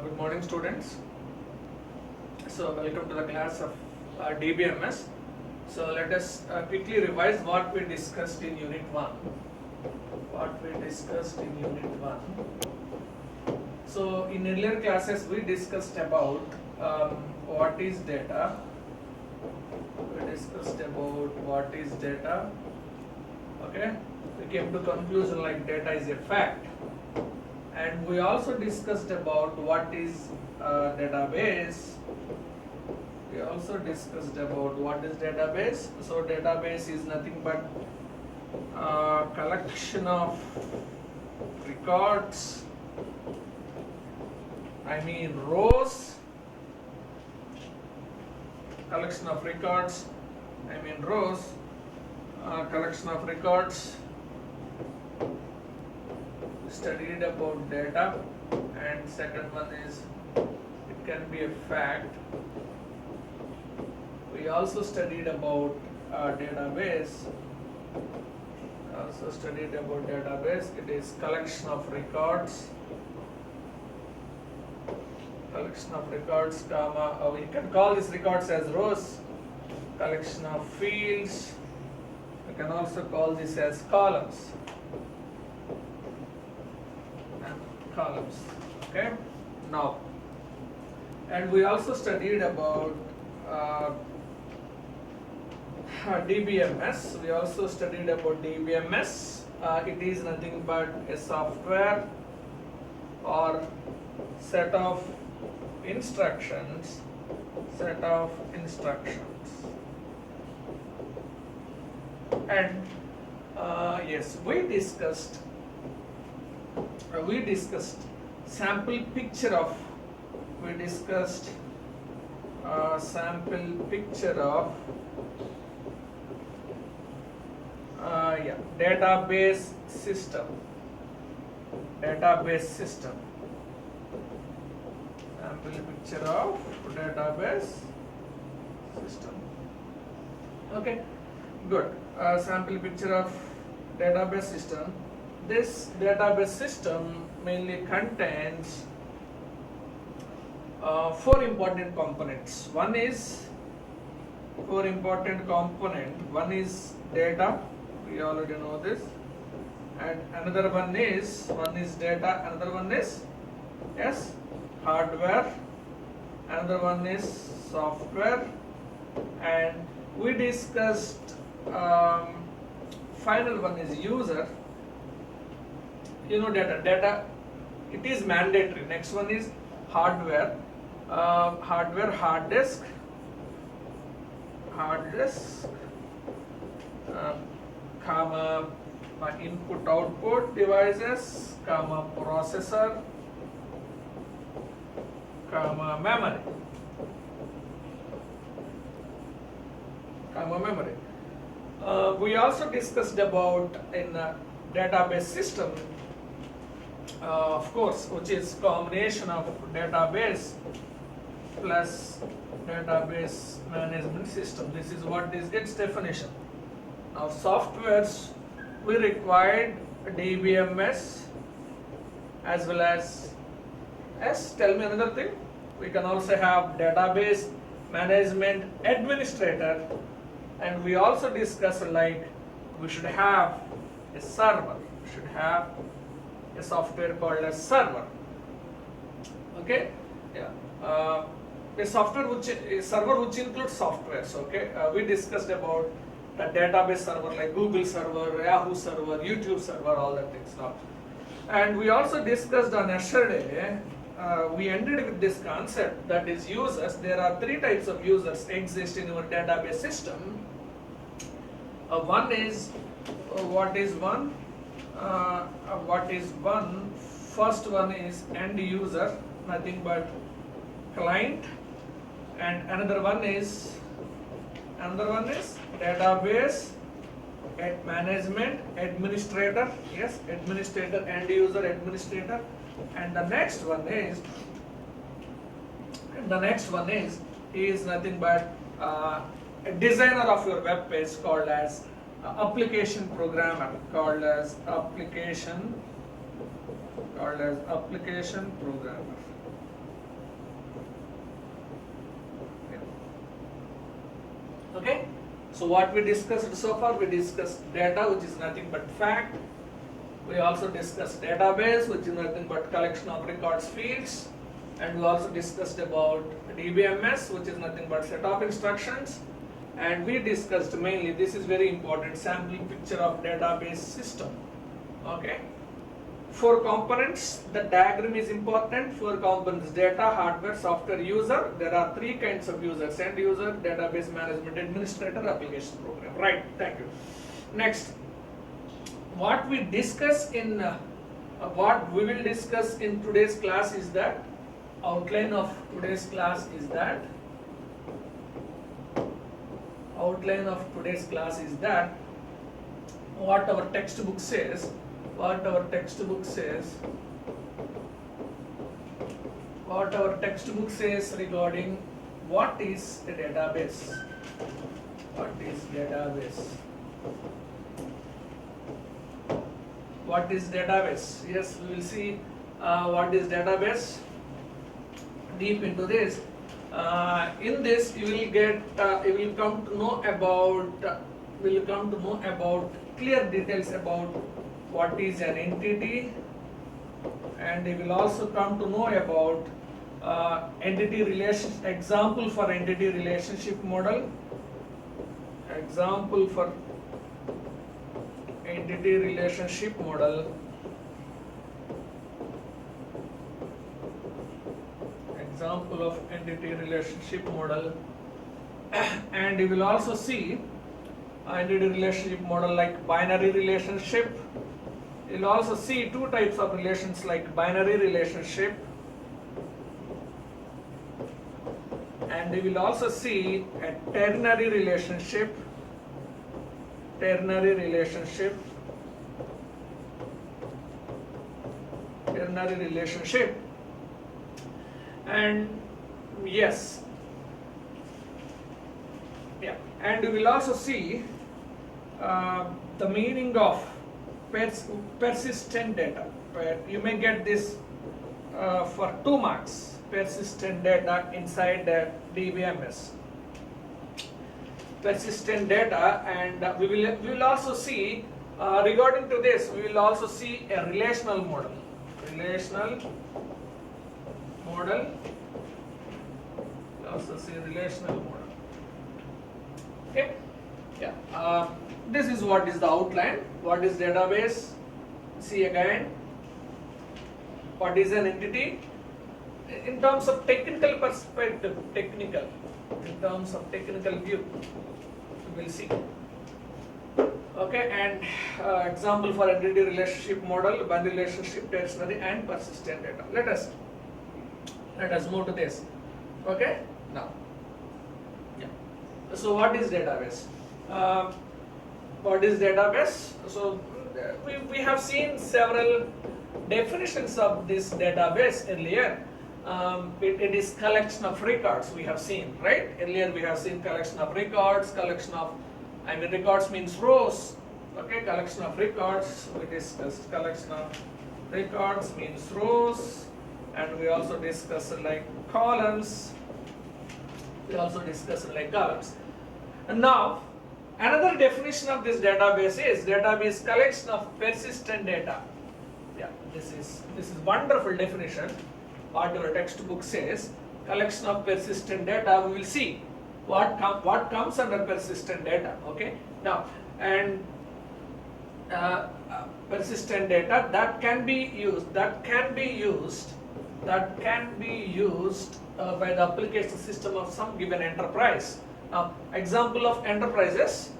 Good morning, students. So welcome to the class of DBMS. So let us quickly revise what we discussed in Unit 1. So in earlier classes we discussed about what is data. Okay. We came to conclusion like data is a fact. And we also discussed about what is database. So database is nothing but collection of records. Rows. Collection of records. Collection of records. Studied about data, and second one is it can be a fact. We also studied about database. It is collection of records. We can call these records as rows. Collection of fields. We can also call this as columns. Okay. Now, and we also studied about DBMS. It is nothing but a software or set of instructions. And yes, we discussed sample picture of database system. Sample picture of database system. Okay, good. Sample picture of database system. This database system mainly contains four important components. One is data. We already know this. And another one is data. Another one is hardware. Another one is software. And we discussed final one is user. Data, it is mandatory. Next one is hardware. Hard disk, input output devices, processor, memory. We also discussed about in database system, of course, which is combination of database plus database management system. This is what is its definition. Now softwares, we required DBMS as well as tell me another thing. We can also have database management administrator, and we also discussed like we should have a server. We should have a software called as server. Okay, yeah. A server which includes softwares. Okay, we discussed about the database server like Google server, Yahoo server, YouTube server, all that things now. And we also discussed on yesterday. We ended with this concept, that is users. There are three types of users exist in your database system. One is what is one? First one is end user, nothing but client, and another one is database management administrator. Yes, administrator, end user, administrator, and the next one is nothing but a designer of your web page called as application programmer, called as application programmer. Okay, so what we discussed so far, we discussed data, which is nothing but fact. We also discussed database, which is nothing but collection of records, fields, and we also discussed about DBMS, which is nothing but set of instructions. And we discussed mainly, this is very important, sampling picture of database system. Okay, 4 components. The diagram is important. 4 components: data, hardware, software, user. There are 3 kinds of users: end user, database management administrator, application program. Right, thank you. Next, what we discuss in what we will discuss in today's class is that, outline of today's class is that, outline of today's class is that what our textbook says, what our textbook says regarding what is a database. What is database? What is database? Yes, we will see what is database, deep into this. In this you will get you will come to know about clear details about what is an entity, and you will also come to know about entity relation, example for entity relationship model, example for entity relationship model, example of entity relationship model, and you will also see entity relationship model like binary relationship. You will also see 2 types of relations like binary relationship, and you will also see a ternary relationship, ternary relationship, ternary relationship, and yes, yeah, and you will also see the meaning of persistent data. You may get this for 2 marks, persistent data inside the DBMS. Persistent data, and we will also see regarding to this, we will also see a relational model. Relational model. We also see relational model. Okay. Yeah. This is what is the outline. What is database? See again. What is an entity? In terms of technical perspective, in terms of technical view, we will see. Okay, and example for entity relationship model, binary relationship, ternary, and persistent data. Let us move to this. Okay, now, yeah. So what is database? What is database? So we have seen several definitions of this database earlier. It is collection of records, we have seen, right? Earlier we have seen collection of records, records means rows. Okay, collection of records, we discussed collection of records means rows, and we also discussed like columns. And now, another definition of this database is collection of persistent data. Yeah, this is wonderful definition. What your textbook says, collection of persistent data. We will see what comes under persistent data. Okay, now, and persistent data that can be used by the application system of some given enterprise. Now, example of enterprises.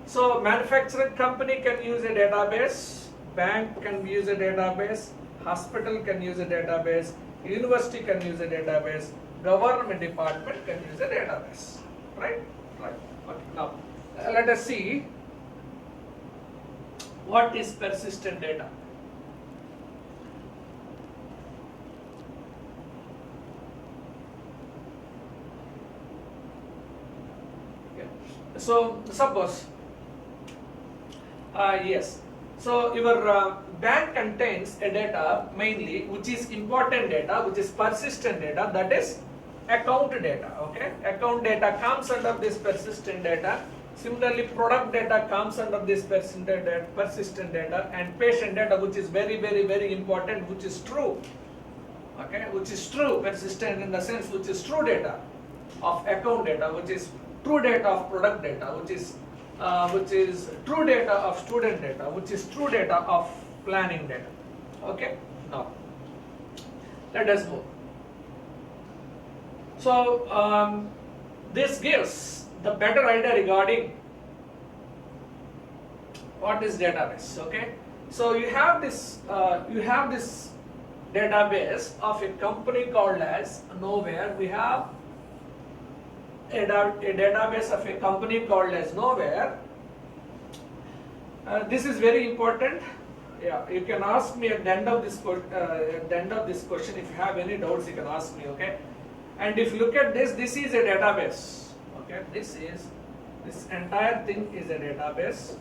So, manufacturing company can use a database, bank can use a database, hospital can use a database, university can use a database, government department can use a database. Right? Right. Okay. Now, let us see what is persistent data. So suppose, yes, so your bank contains a data mainly which is important data, which is persistent data, that is account data. Okay, account data comes under this persistent data. Similarly, product data comes under this persistent data, and patient data, which is very, very, very important, which is true. Okay, which is true, persistent in the sense which is true data of account data, which is true data of product data, which is true data of student data, which is true data of planning data. Okay, now let us move. So this gives the better idea regarding what is database. Okay, so you have this database of a company called as Nowhere. We have a database of a company called as Nowhere. This is very important. Yeah, you can ask me at the end of this question if you have any doubts. You can ask me. Okay, and if you look at this, this is a database. Okay, this entire thing is a database.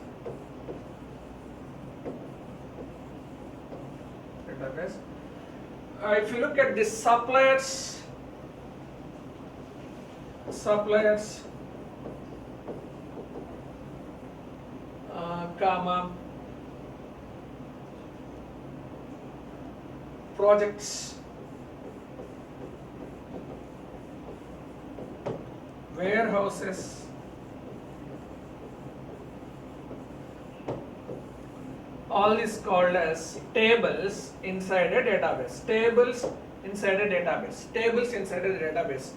If you look at this suppliers, comma, projects, warehouses, all is called as tables inside a database. Tables inside a database. Tables inside a database.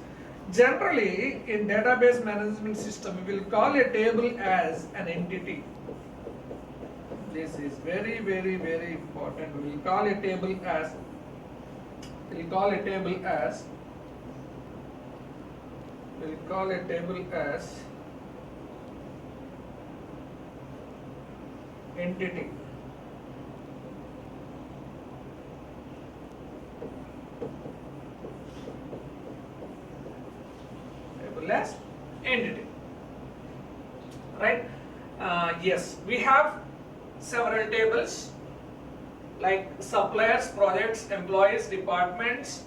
Generally, in database management system, we will call a table as an entity. This is very, very, very important. We will call a table as entity. As entity, right? Yes, we have several tables like suppliers, projects, employees, departments,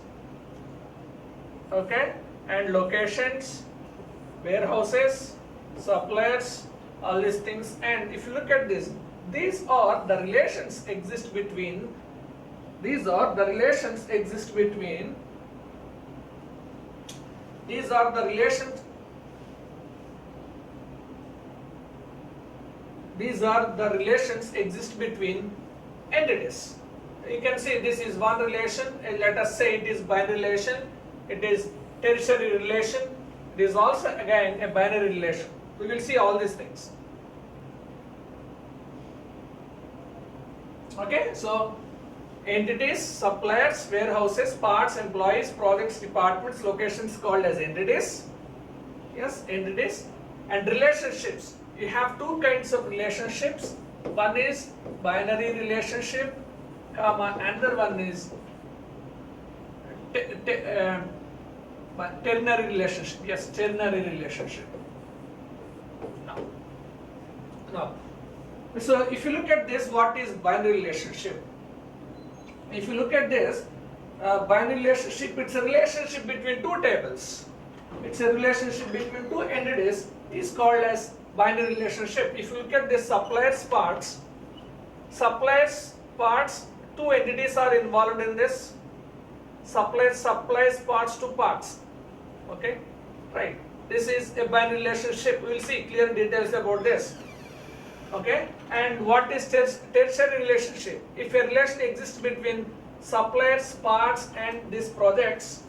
okay, and locations, warehouses, suppliers, all these things. And if you look at this, these are the relations exist between These are the relations exist between entities. You can see this is one relation, let us say it is binary relation, it is tertiary relation, it is also again a binary relation. We will see all these things. Okay, so entities, suppliers, warehouses, parts, employees, projects, departments, locations called as entities. Yes, entities. And relationships. You have two kinds of relationships. One is binary relationship, another one is ternary relationship. Yes, ternary relationship. Now, so if you look at this, what is binary relationship? If you look at this, binary relationship, it's a relationship between two tables. It's a relationship between two entities is called as binary relationship. If you look at this suppliers parts, two entities are involved in this. Suppliers parts to parts. Okay, right. This is a binary relationship. We will see clear details about this. Okay, and what is tertiary relationship? If a relation exists between suppliers, parts, and these projects,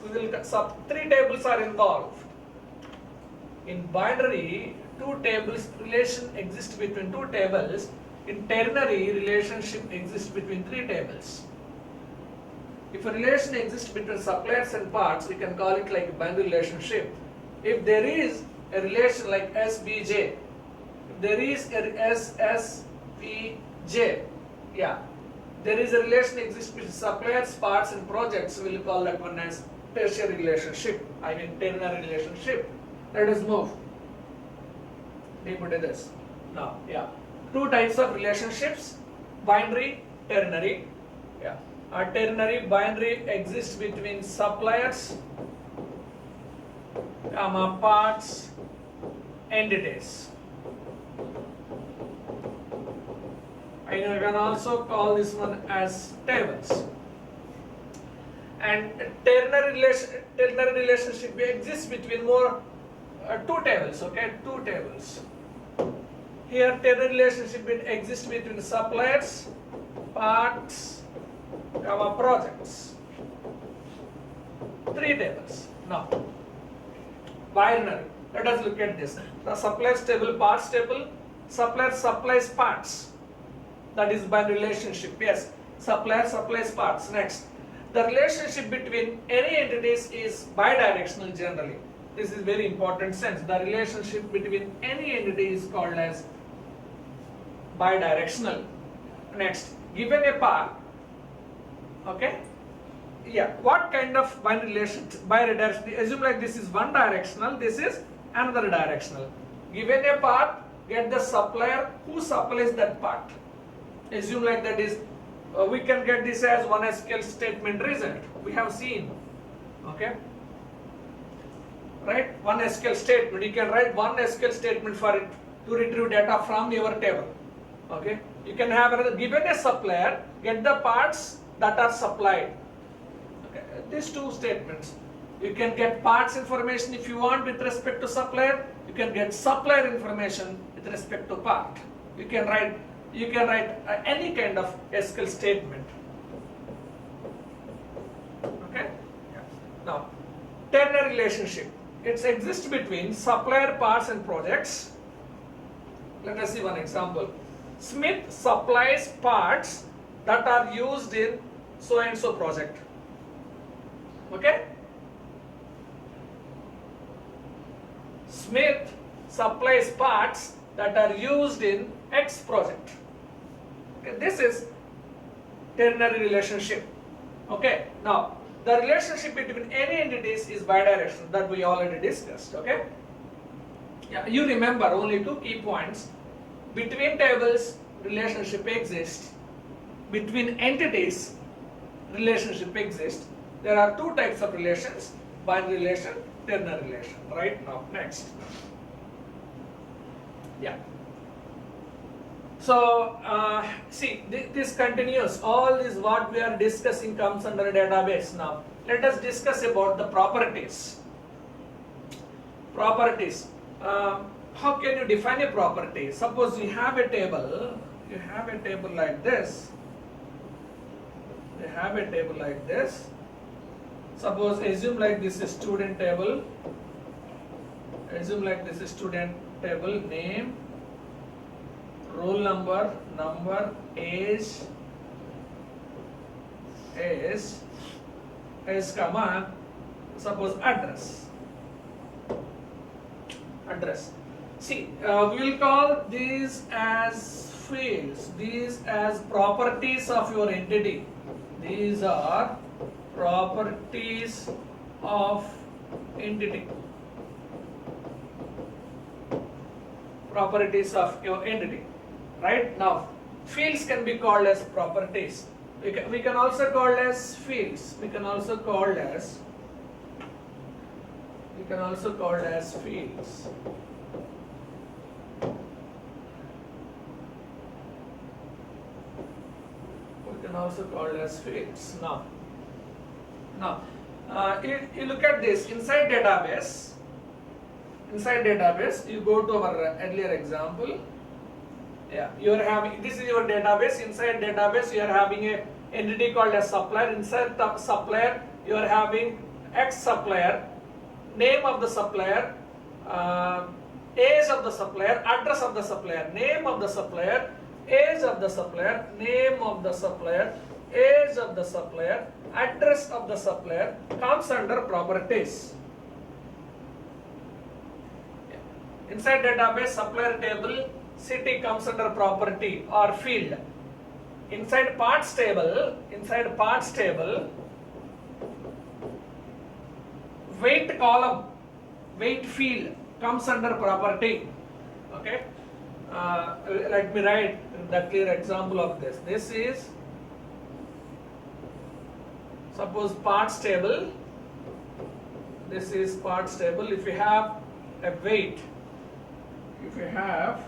three tables are involved. In binary, two tables relation exists between two tables. In ternary, relationship exists between three tables. If a relation exists between suppliers and parts, we can call it like a binary relationship. If there is a relation like SBJ, there is a SSPJ, yeah, there is a relation exists between suppliers, parts, and projects. We will call that one as tertiary relationship. I mean ternary relationship. Let us move deep into this. Now, yeah, two types of relationships: binary, ternary. Yeah, a ternary binary exists between suppliers comma parts entities. And you can also call this one as tables. And ternary relationship exists between two tables. Okay, two tables. Here ternary relationship exists between suppliers, parts, comma projects. Three tables. Now, binary. Let us look at this. The suppliers table, parts table, supplier supplies parts. That is binary relationship. Yes, supplier supplies parts. Next, the relationship between any entities is bidirectional generally. This is very important sense. The relationship between any entity is called as bidirectional. Next, given a part, okay, yeah, what kind of binary relation? Bidirectional. Assume like this is one directional, this is another directional. Given a part, get the supplier who supplies that part. Assume like that is, we can get this as one SQL statement result. We have seen, okay, right? One SQL statement. You can write one SQL statement for it to retrieve data from your table. Okay, you can have another, given a supplier, get the parts that are supplied. Okay, these two statements. You can get parts information if you want with respect to supplier. You can get supplier information with respect to part. You can write any kind of SQL statement. Okay. Yeah. Now, ternary relationship. It exists between supplier, parts, and projects. Let us see one example. Smith supplies parts that are used in so and so project. Okay? Smith supplies parts that are used in X project. Okay, this is ternary relationship. Okay, now the relationship between any entities is bidirectional, that we already discussed. Okay, yeah, you remember only two key points. Between tables, relationship exists. Between entities, relationship exists. There are two types of relations: binary relation, ternary relation. Right now, next. Yeah. So, see, this continues. All this what we are discussing comes under a database. Now, let us discuss about the properties. Properties. How can you define a property? Suppose you have a table. You have a table like this. You have a table like this. Suppose assume like this is student table. Assume like this is student table, name, roll number, age, comma, suppose address. See, we will call these as fields, these as properties of your entity. These are properties of entity. Properties of your entity. Right now, fields can be called as properties. We can also call as fields. We can also call as fields. We can also call as fields. Now, you look at this inside database. Inside database, you go to our earlier example. Yeah, you are having, this is your database. Inside database, you are having a entity called as supplier. Inside the supplier, you are having X supplier, name of the supplier, age of the supplier, address of the supplier, name of the supplier, age of the supplier, name of the supplier, age of the supplier, address of the supplier comes under properties. Inside database, supplier table, city comes under property or field. Inside parts table, weight column, weight field comes under property. Okay. Let me write the clear example of this. This is, suppose parts table, this is parts table. If you have a weight, if you have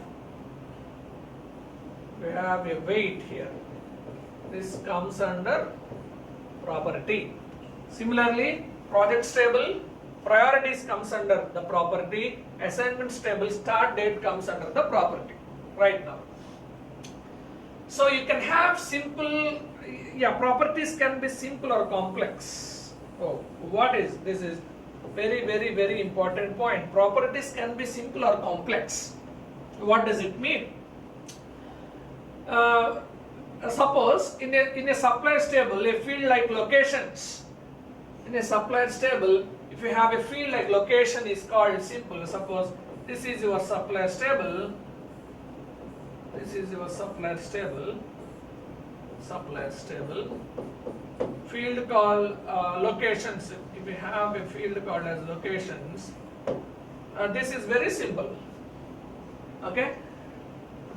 a weight here, this comes under property. Similarly, projects table, priorities comes under the property, assignments table, start date comes under the property right now. So you can have simple, properties can be simple or complex. Oh, this is very important point. Properties can be simple or complex. What does it mean? Suppose in a suppliers table, a field like locations. In a suppliers table, if you have a field like location is called simple. Suppose this is your suppliers table. This is your suppliers table. Suppliers table. Field called locations. If you have a field called as locations, this is very simple. Okay,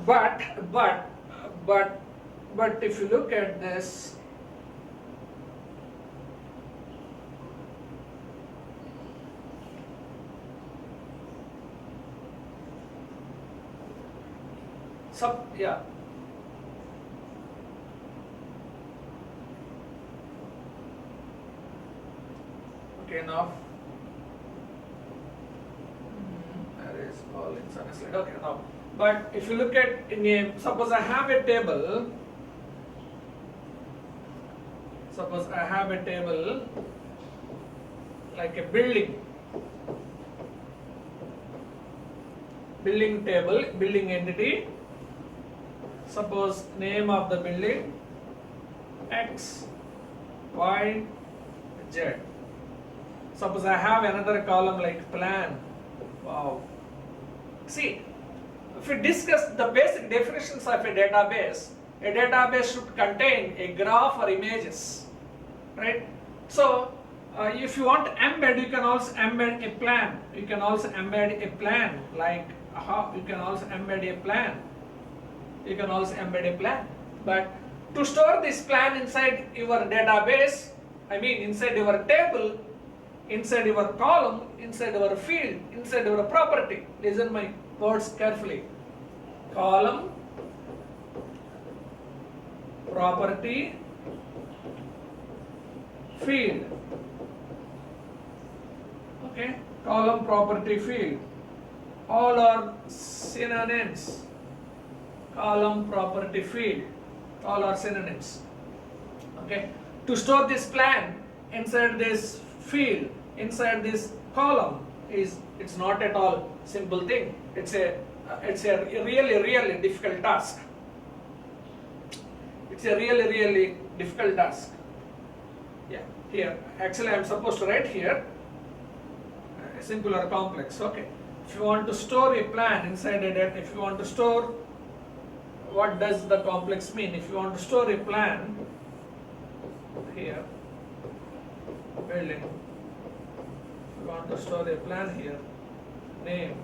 but if you look at this, okay, now there is all inside a slide. Okay, now, but if you look at suppose I have a table. Suppose I have a table like a building table, building entity. Suppose name of the building X, Y, Z. Suppose I have another column like plan. Wow. See, if we discuss the basic definitions of a database should contain a graph or images, right? So, if you want to embed, you can also embed a plan. You can also embed a plan, like you can also embed a plan. You can also embed a plan. But to store this plan inside your database, inside your table, inside your column, inside your field, inside your property. Listen my words carefully. Column, property, field. Okay, column, property, field. All are synonyms. Column, property, field. All are synonyms. Okay, to store this plan inside this field, inside this column, it's not at all simple thing. It's a really difficult task. It's a really difficult task. Yeah, here actually I'm supposed to write here simple or complex. Okay, if you want to store a plan inside a data, if you want to store, what does the complex mean? If you want to store a plan here, building, if you want to store a plan here, name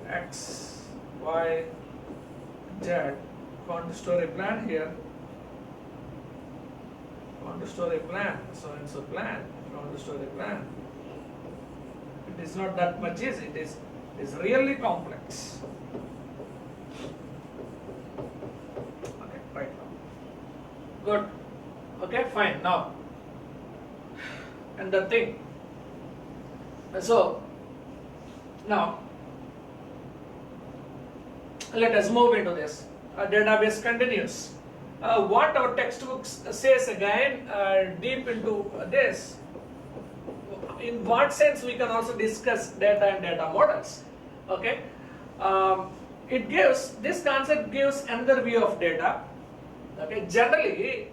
X, Y, Z. Want to store a plan here, want to store a plan, so it's a plan. If you want to store a plan, it is not that much easy. It is really complex. Okay, right now. Good. Okay, fine. Now, and the thing. So now let us move into this. Database continues. What our textbooks says again, deep into this, in what sense we can also discuss data and data models. Okay, this concept gives another view of data. Okay, generally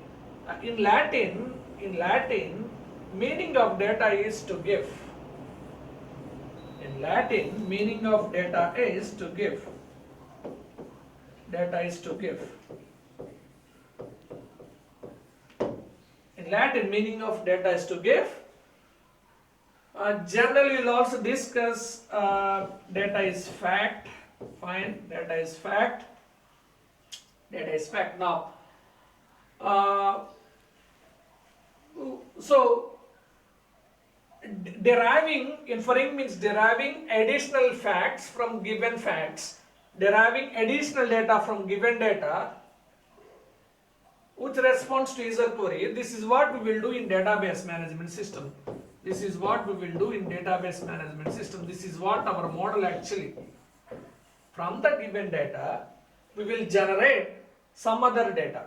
in Latin, meaning of data is to give. In Latin, meaning of data is to give. Data is to give. In Latin, meaning of data is to give. Generally, we'll also discuss data is fact. Fine, data is fact. Data is fact. Now, so deriving, inferring means deriving additional facts from given facts, deriving additional data from given data, which responds to user query. This is what we will do in database management system. This is what we will do in database management system. This is what our model actually. From the given data, we will generate some other data.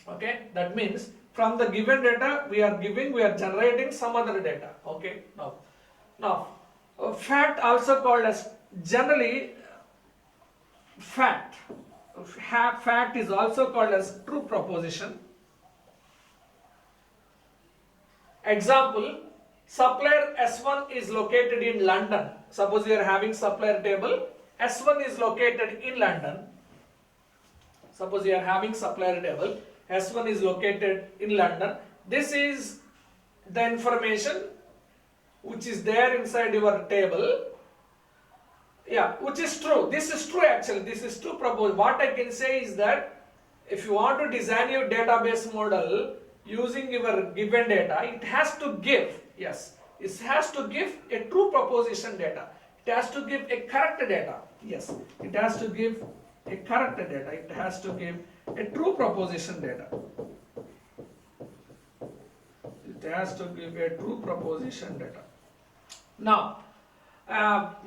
Okay, that means from the given data we are generating some other data. Okay, now fact also called as generally fact. Fact is also called as true proposition. Example, supplier S1 is located in London. Suppose you are having supplier table, S1 is located in London. Suppose you are having supplier table, S1 is located in London. This is the information which is there inside your table. Yeah, which is true. This is true actually. This is true proposal. What I can say is that if you want to design your database model using your given data, it has to give, yes, it has to give a true proposition data. It has to give a correct data. Yes, it has to give a correct data. It has to give a true proposition data. It has to give a true proposition data. Now,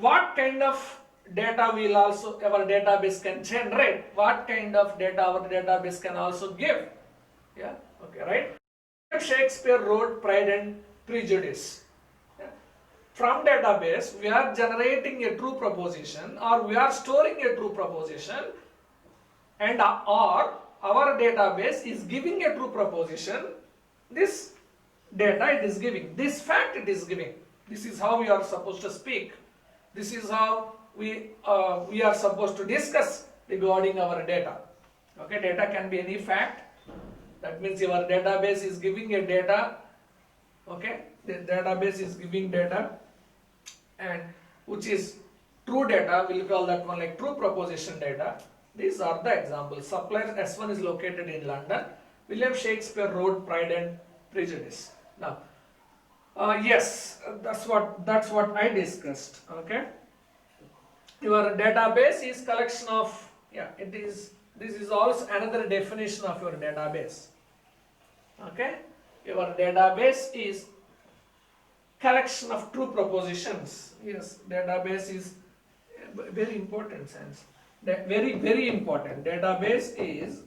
what kind of data will also our database can generate? What kind of data our database can also give? Yeah, okay, right? Shakespeare wrote Pride and Prejudice. Yeah. From database, we are generating a true proposition, or we are storing a true proposition, and or our database is giving a true proposition. This data it is giving, this fact it is giving. This is how we are supposed to speak. This is how we are supposed to discuss regarding our data. Okay, data can be any fact. That means your database is giving a data. Okay, the database is giving data, and which is true data. We'll call that one like true proposition data. These are the examples. Supplier S1 is located in London. William Shakespeare wrote Pride and Prejudice. Now, yes, that's what I discussed. Okay, your database is collection of, yeah, it is. This is also another definition of your database. Okay, your database is collection of true propositions. Yes, database is very important sense. Very important. Database is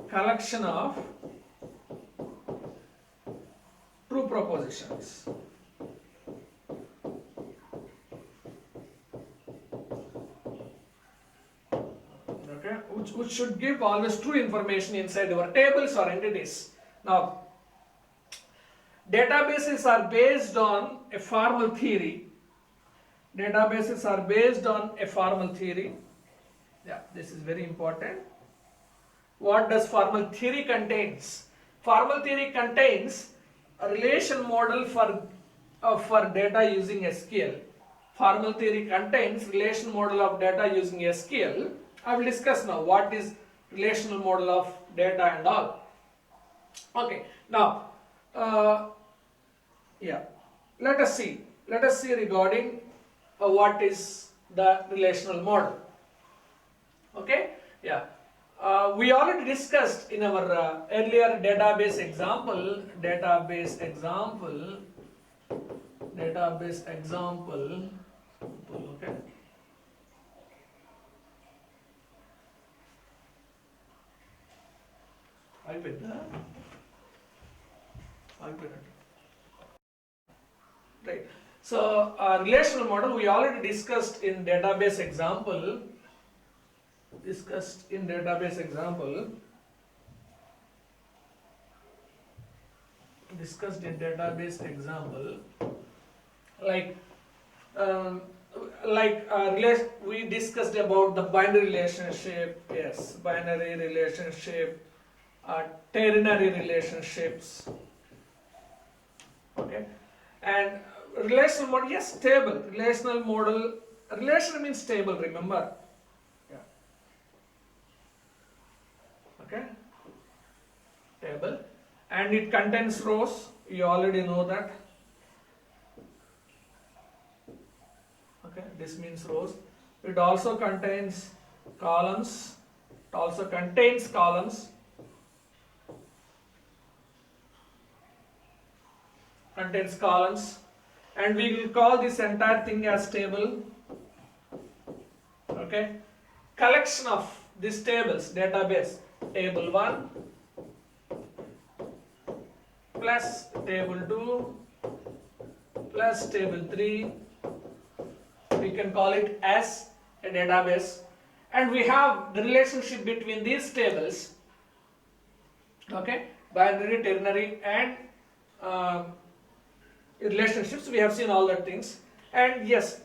collection of true propositions. Okay, which should give always true information inside your tables or entities. Now, databases are based on a formal theory. Databases are based on a formal theory. Yeah, this is very important. What does formal theory contains? Formal theory contains a relation model for data using SQL. Formal theory contains relation model of data using SQL. I will discuss now what is relational model of data and all. Okay, now yeah, let us see regarding what is the relational model. Okay, yeah. We already discussed in our earlier database example. Okay. Right. So, relational model we already discussed in database example. We discussed about the binary relationship. Yes, binary relationship, ternary relationships. Okay, and relational model, yes, table. Relational model, relation means table, remember. Yeah. Okay, table, and it contains rows, You already know that. Okay, this means rows. It also contains columns. It also contains columns. Contains columns. And we will call this entire thing as table. Okay. Collection of these tables, database. Table 1 plus table 2 plus table 3. We can call it as a database, and we have the relationship between these tables, okay, binary, ternary, and relationships. We have seen all that things, and yes,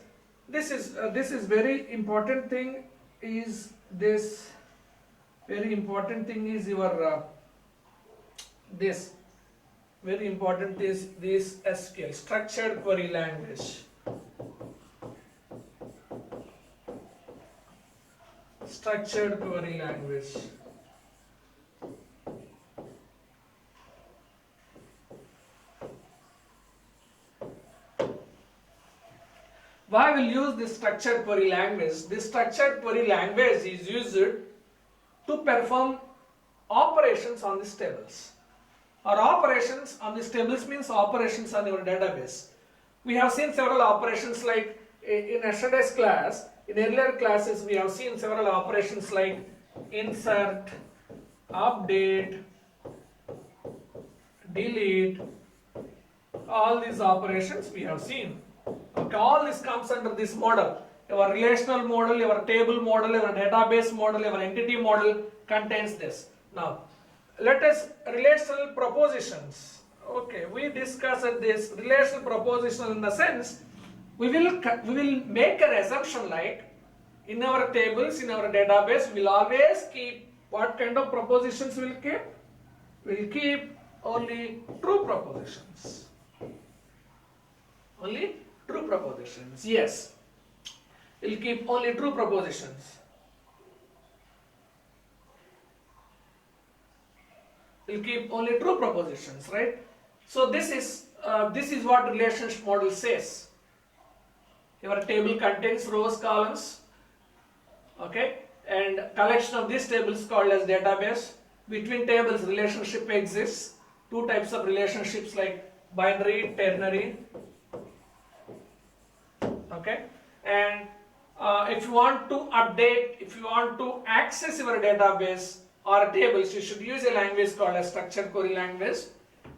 this is very important thing. Is this very important thing is your this very important is this SQL, structured query language. Structured query language. Why will use this structured query language? This structured query language is used to perform operations on these tables. Or operations on these tables means operations on your database. We have seen several operations like in yesterday's class. In earlier classes, we have seen several operations like insert, update, delete. All these operations we have seen. Okay, all this comes under this model. Your relational model, your table model, your database model, your entity model contains this. Now, let us relational propositions. Okay, we discussed this relational proposition in the sense we will make an assumption like in our tables, in our database, we will always keep what kind of propositions we will keep? We will keep only true propositions. Only true propositions. Yes. We will keep only true propositions. We will keep only true propositions, right? So this is what relationship model says. Your table contains rows, columns, okay, and collection of these tables called as database. Between tables relationship exists. Two types of relationships like binary, ternary, okay, and if you want to update, if you want to access your database or tables, you should use a language called as structured query language,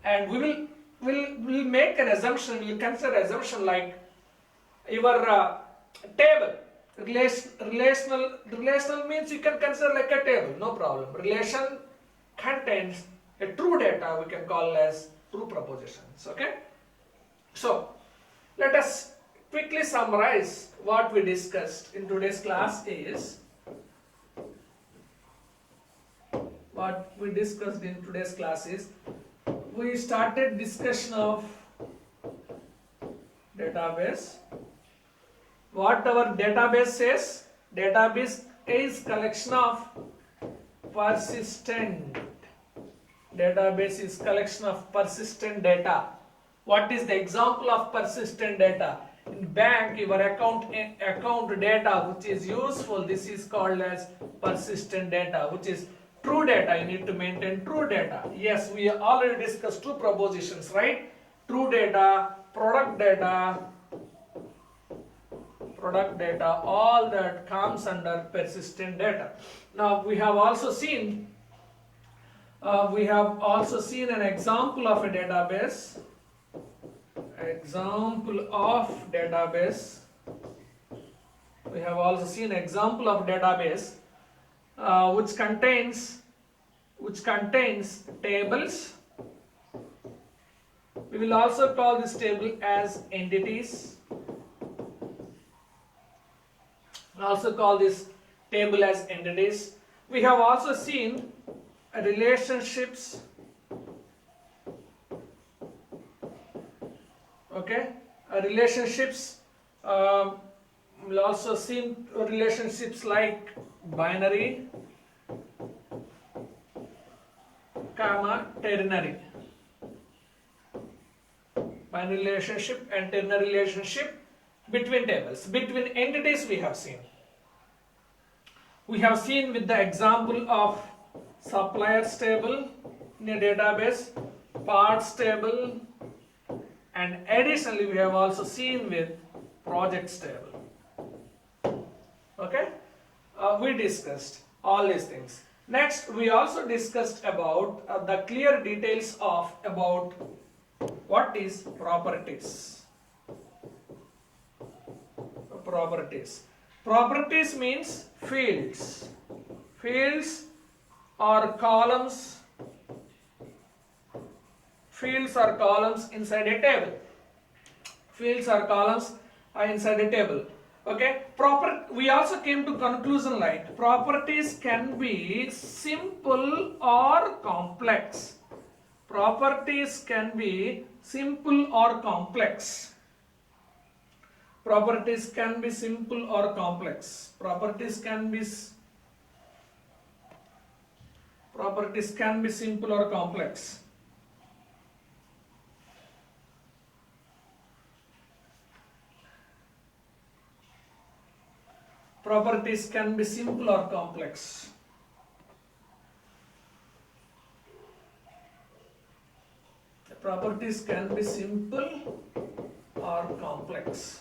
and we will make an assumption, we will consider assumption like your table, relational means you can consider like a table, no problem. Relation contains a true data, we can call as true propositions, okay. So let us quickly summarize what we discussed in today's class is, what we discussed in today's class is, we started discussion of database. What our database says? Database is collection of persistent. Database is collection of persistent data. What is the example of persistent data? In bank, your account data which is useful, this is called as persistent data, which is true data. You need to maintain true data. Yes, we already discussed two propositions, right? True data, product data, all that comes under persistent data. Now we have also seen an example of a database. We have also seen example of database which contains tables. We will also call this table as entities. We also call this table as entities. We have also seen relationships. Okay, relationships. We'll also see relationships like binary, comma, ternary. binary relationship and ternary relationship between tables, between entities we have seen. We have seen with the example of suppliers table in a database, parts table, and additionally we have also seen with projects table. Okay, we discussed all these things. Next, we also discussed about the clear details of about what is properties. Properties. Properties means fields. Fields are columns. Fields are columns inside a table. Fields are columns inside a table. Okay. We also came to conclusion like properties can be simple or complex. Properties can be simple or complex. Properties can be simple or complex. Properties can be simple or complex. Properties can be simple or complex. The properties can be simple or complex.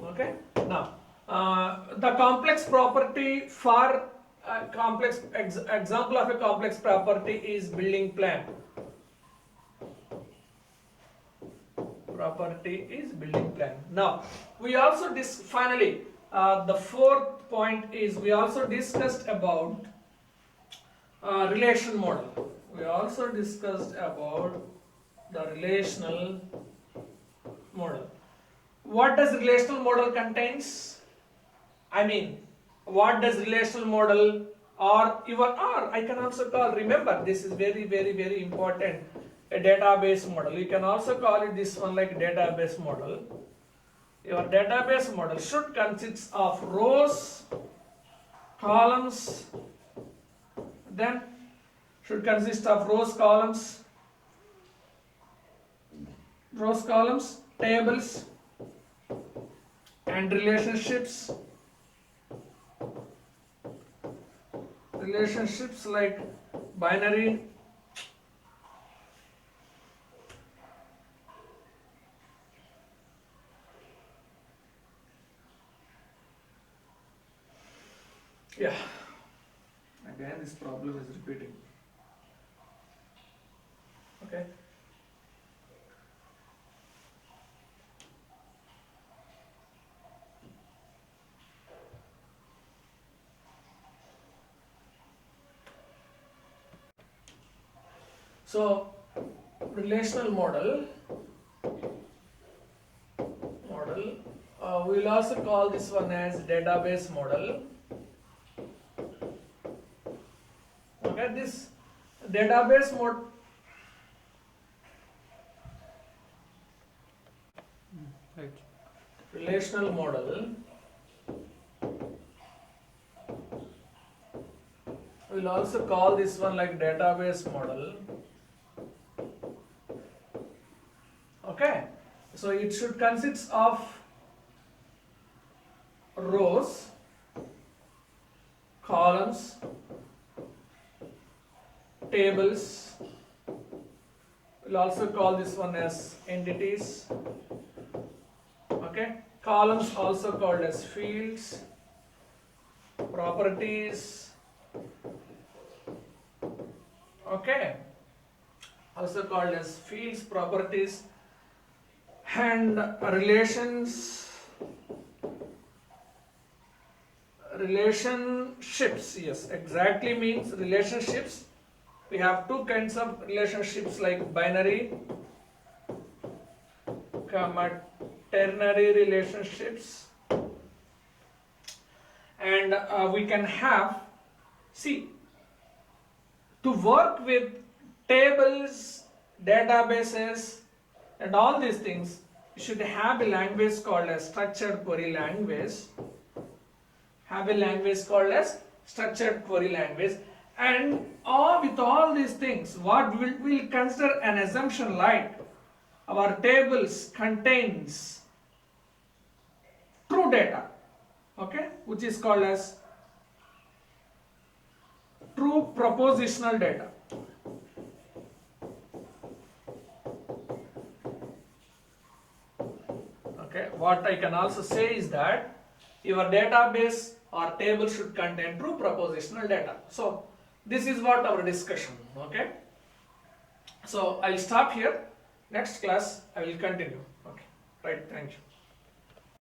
Okay. Now, the complex property for complex example of a complex property is building plan. Property is building plan. Now, we also finally the fourth point is we also discussed about relation model. We also discussed about the relational model. What does relational model contains? I mean, what does relational model or I can also call, remember this is very important, a database model. You can also call it this one like database model. Your database model should consist of rows, columns, then should consist of rows, columns, tables, and relationships. Relationships like binary, yeah, again this problem is repeating. Okay. So, relational model, we'll also call this one as database model. Okay, this database model. Right. Relational model. We'll also call this one like database model. Okay, so it should consist of rows, columns, tables. We'll also call this one as entities. Okay, columns also called as fields, properties. Okay, also called as fields, properties, and relationships. Yes, exactly means relationships. We have two kinds of relationships like binary, ternary relationships, and we can have, see, to work with tables, databases, and all these things, you should have a language called as structured query language. Have a language called as structured query language. And with all these things, what we'll consider an assumption like our tables contains true data, okay, which is called as true propositional data. Okay, what I can also say is that your database or table should contain true propositional data. So this is what our discussion, okay. So I'll stop here. Next class I will continue. Okay, right, thank you.